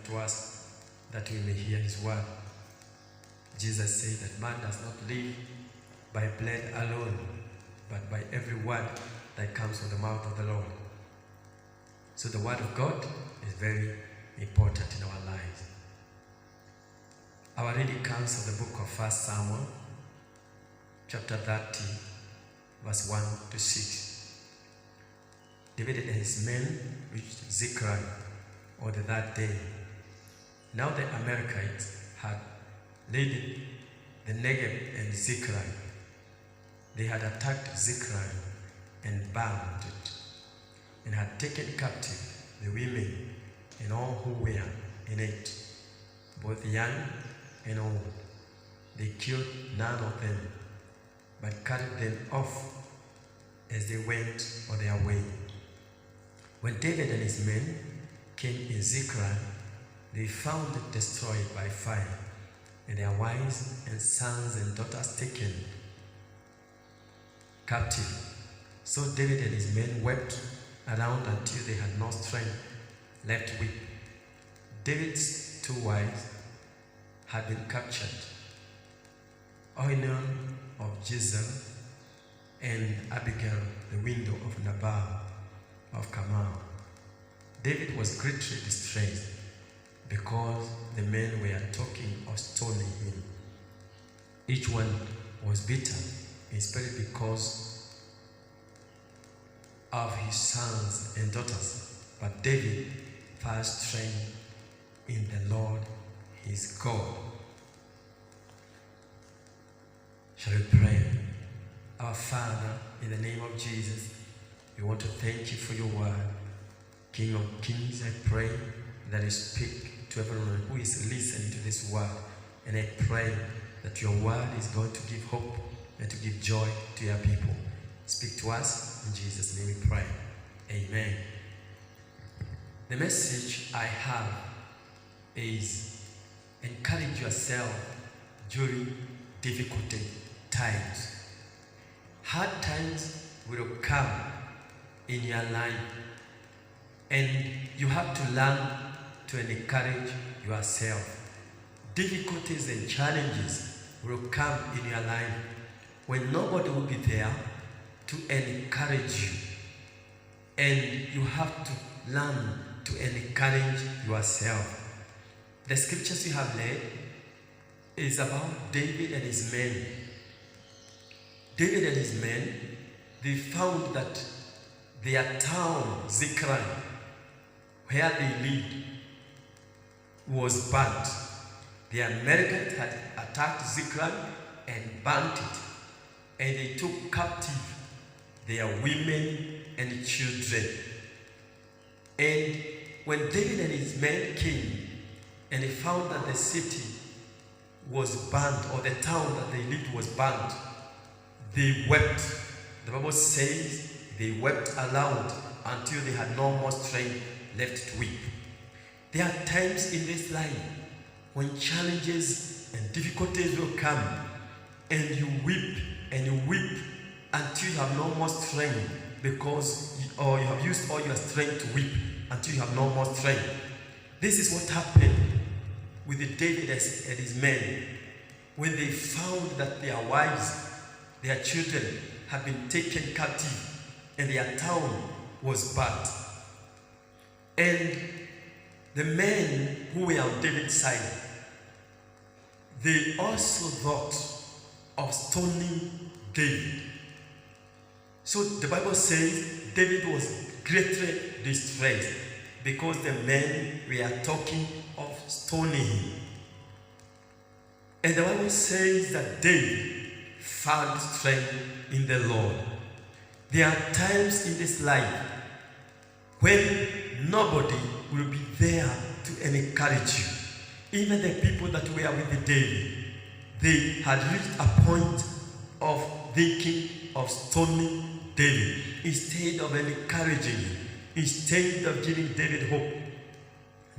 to us that we may hear his word. Jesus said that man does not live by bread alone, but by every word that comes from the mouth of the Lord. So the word of God is very important in our lives. Our reading comes from the book of 1 Samuel, chapter 30, verse 1 to 6. David and his men reached Ziklag on the third day. Now the Amalekites had laid the Negev and Ziklag. They had attacked Ziklag and burned it, and had taken captive the women and all who were in it, both young and old. They killed none of them, but carried them off as they went on their way. When David and his men came in Ziklag, they found it destroyed by fire, and their wives and sons and daughters taken captive. So David and his men wept around until they had no strength left to weep. David's two wives had been captured, Ahinoam of Jezreel and Abigail, the widow of Nabal of Carmel. David was greatly distressed because the men were talking of stoning him. Each one was bitter in spirit because of his sons and daughters, but David found strength in the Lord his God. Shall we pray? Our Father, in the name of Jesus, we want to thank you for your word. King of Kings, I pray that you speak to everyone who is listening to this word, and I pray that your word is going to give hope and to give joy to your people. Speak to us, in Jesus' name we pray. Amen. The message I have is encourage yourself during difficult times. Hard times will come in your life, and you have to learn to encourage yourself. Difficulties and challenges will come in your life when nobody will be there to encourage you, and you have to learn to encourage yourself. The scriptures you have read is about David and his men. David and his men, they found that their town, Ziklag, where they lived, was burnt. The Amalekites had attacked Ziklag and burnt it, and they took captive their women and children. And when David and his men came and they found that the city was burnt, or the town that they lived was burnt, they wept. The Bible says they wept aloud until they had no more strength left to weep. There are times in this life when challenges and difficulties will come, and you weep and you weep until you have no more strength, because you have used all your strength to weep until you have no more strength. This is what happened with David and his men when they found that their wives, their children had been taken captive and their town was burnt. And the men who were on David's side, they also thought of stoning David. So the Bible says David was greatly distressed because the men were talking of stoning him. And the Bible says that David found strength in the Lord. There are times in this life when nobody will be there to encourage you. Even the people that were with David, they had reached a point of thinking of stoning David. Instead of encouraging him, instead of giving David hope,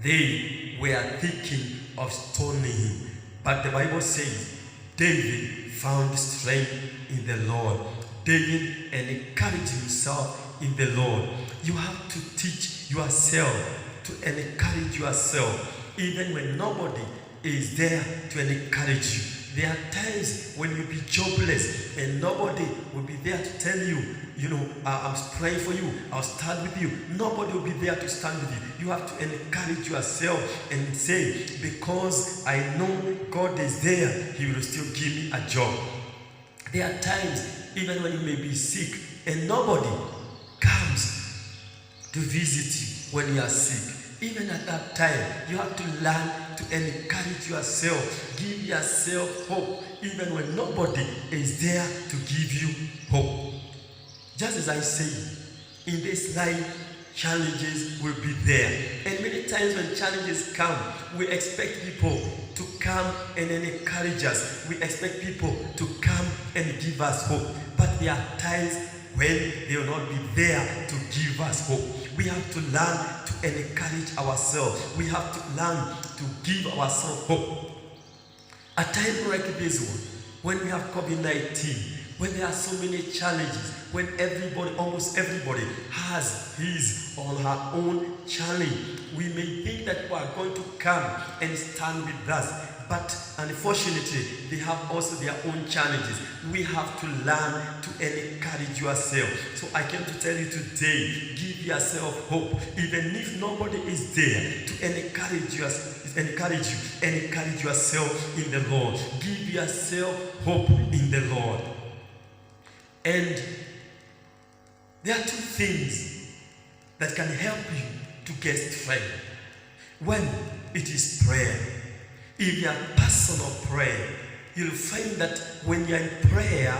they were thinking of stoning him. But the Bible says David found strength in the Lord. David encouraged himself in the Lord. You have to teach yourself to encourage yourself even when nobody is there to encourage you. There are times when you'll be jobless and nobody will be there to tell you, I'm praying for you, I'll stand with you. Nobody will be there to stand with you. You have to encourage yourself and say, because I know God is there, He will still give me a job. There are times, even when you may be sick and nobody comes to visit you when you are sick. Even at that time, you have to learn to encourage yourself, give yourself hope, even when nobody is there to give you hope. Just as I say, in this life, challenges will be there. And many times when challenges come, we expect people to come and encourage us. We expect people to come and give us hope. But there are times when they will not be there to give us hope. We have to learn to encourage ourselves. We have to learn to give ourselves hope. A time like this one, when we have COVID-19, when there are so many challenges, when almost everybody has his or her own challenge, we may think that we are going to come and stand with us. But unfortunately, they have also their own challenges. We have to learn to encourage yourself. So I came to tell you today, give yourself hope. Even if nobody is there to encourage you, encourage yourself in the Lord. Give yourself hope in the Lord. And there are two things that can help you to get strength. One, it is prayer. If you are a person of prayer, you'll find that when you're in prayer,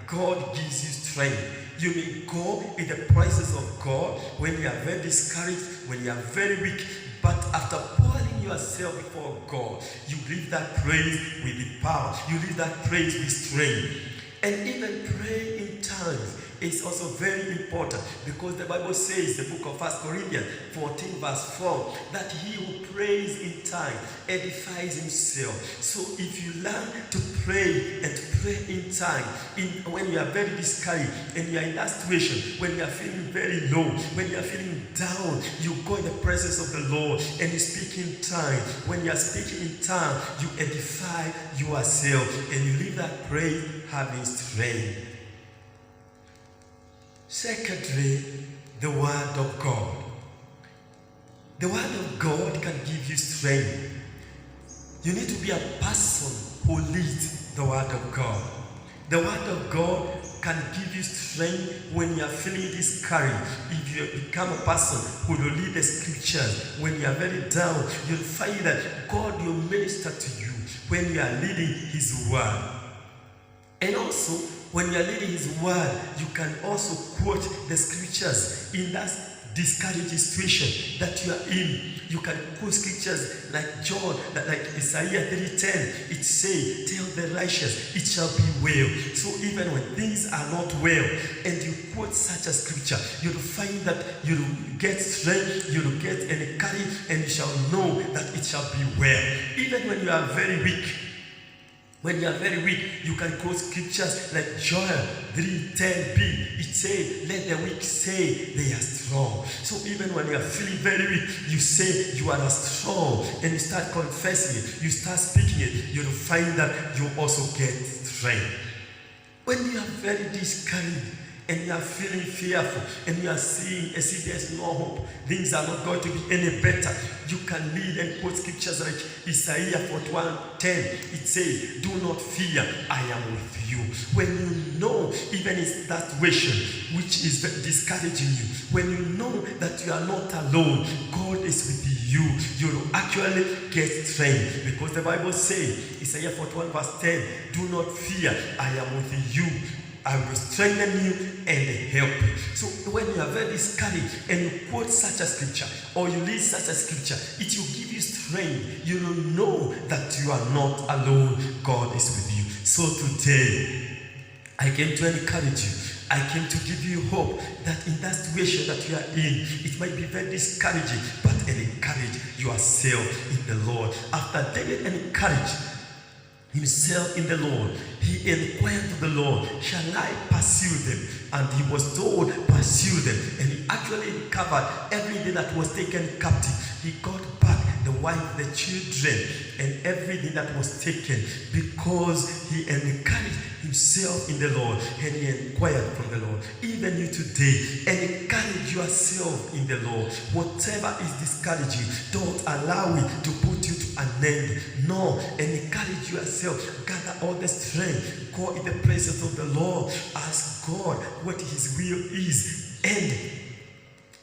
God gives you strength. You may go in the presence of God when you are very discouraged, when you are very weak, but after pouring yourself before God, you leave that praise with the power. You leave that praise with strength. And even praying in tongues is also very important, because the Bible says, the book of 1 Corinthians 14 verse 4, that he who prays in tongues edifies himself. So if you learn to pray and to pray in tongues, when you are very discouraged and you are in that situation, when you are feeling very low, when you are feeling down, you go in the presence of the Lord and you speak in tongues. When you are speaking in tongues, you edify yourself and you leave that praise having strength. Secondly, the Word of God. The Word of God can give you strength. You need to be a person who leads the Word of God. The Word of God can give you strength when you are feeling discouraged. If you become a person who will lead the scriptures, when you are very down, you'll find that God will minister to you when you are leading His Word. And also, when you are reading His Word, you can also quote the scriptures in that discouraging situation that you are in. You can quote scriptures like John, like Isaiah 3:10. It says, tell the righteous, it shall be well. So even when things are not well, and you quote such a scripture, you'll find that you'll get strength, you'll get encouragement, and you shall know that it shall be well. Even when you are very weak, when you are very weak, you can quote scriptures like Joel 3:10b. It says, let the weak say they are strong. So even when you are feeling very weak, you say you are strong, and you start confessing it, you start speaking it, you'll find that you also get strength. When you are very discouraged, and you are feeling fearful, and you are seeing as if there's no hope, things are not going to be any better, you can read and quote scriptures like Isaiah 41:10. It says, do not fear, I am with you. When you know, even in that situation which is discouraging you, when you know that you are not alone, God is with you, you will actually get strength. Because the Bible says, Isaiah 41 verse 10, do not fear, I am with you. I will strengthen you and help you. So when you are very discouraged and you quote such a scripture or you read such a scripture, it will give you strength. You will know that you are not alone. God is with you. So today, I came to encourage you. I came to give you hope that in that situation that you are in, it might be very discouraging, but encourage yourself in the Lord. After David encouraged himself in the Lord, he inquired to the Lord, shall I pursue them? And he was told, pursue them. And he actually recovered everything that was taken captive. He got back the wife, the children, and everything that was taken, because he encouraged himself in the Lord and he inquired from the Lord. Even you today, encourage yourself in the Lord. Whatever is discouraging, don't allow it to put you to an end. No, encourage yourself. Gather all the strength. Go in the presence of the Lord. Ask God what his will is, and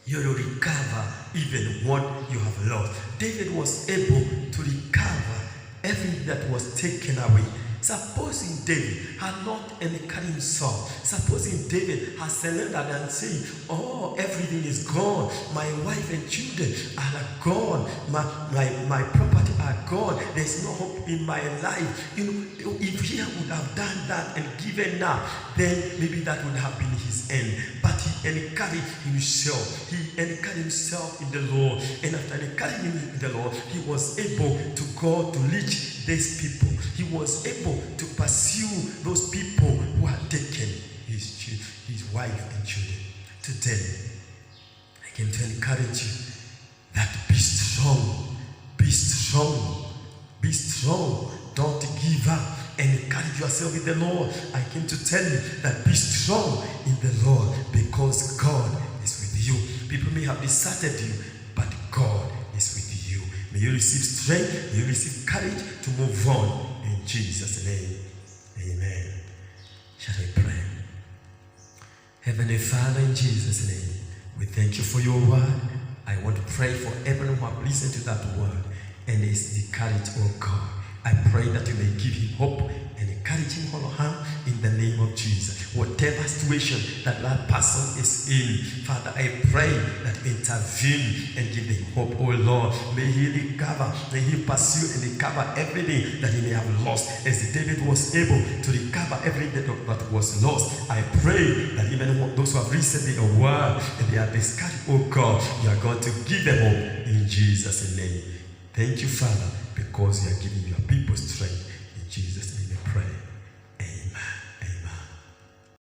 you will recover even what you have lost. David was able to recover everything that was taken away. Supposing David had not encouraged himself, supposing David had surrendered and said, oh, everything is gone, my wife and children are gone, my property are gone, there's no hope in my life. If he would have done that and given up, then maybe that would have been his end. But he encouraged himself. He encouraged himself in the Lord. And after encouraging him in the Lord, he was able to go to reach these people. He was able to pursue those people who had taken his wife and children. Today, I came to encourage you that be strong, be strong, be strong. Don't give up and encourage yourself in the Lord. I came to tell you that be strong in the Lord, because God is with you. People may have deserted you, but God is with you. May you receive strength, may you receive courage to move on. In Jesus' name, amen. Shall we pray? Heavenly Father, in Jesus' name, we thank you for your word. I want to pray for everyone who have listened to that word and is discouraged, oh God. I pray that you may give him hope and encourage him all around in the name of Jesus. Whatever situation that person is in, Father, I pray that intervene and give him hope, oh Lord. May he recover, may he pursue and recover everything that he may have lost. As David was able to recover everything that was lost, I pray that even those who have received a word and they are discouraged, oh God, you are going to give them hope in Jesus' name. Thank you, Father, because you are giving me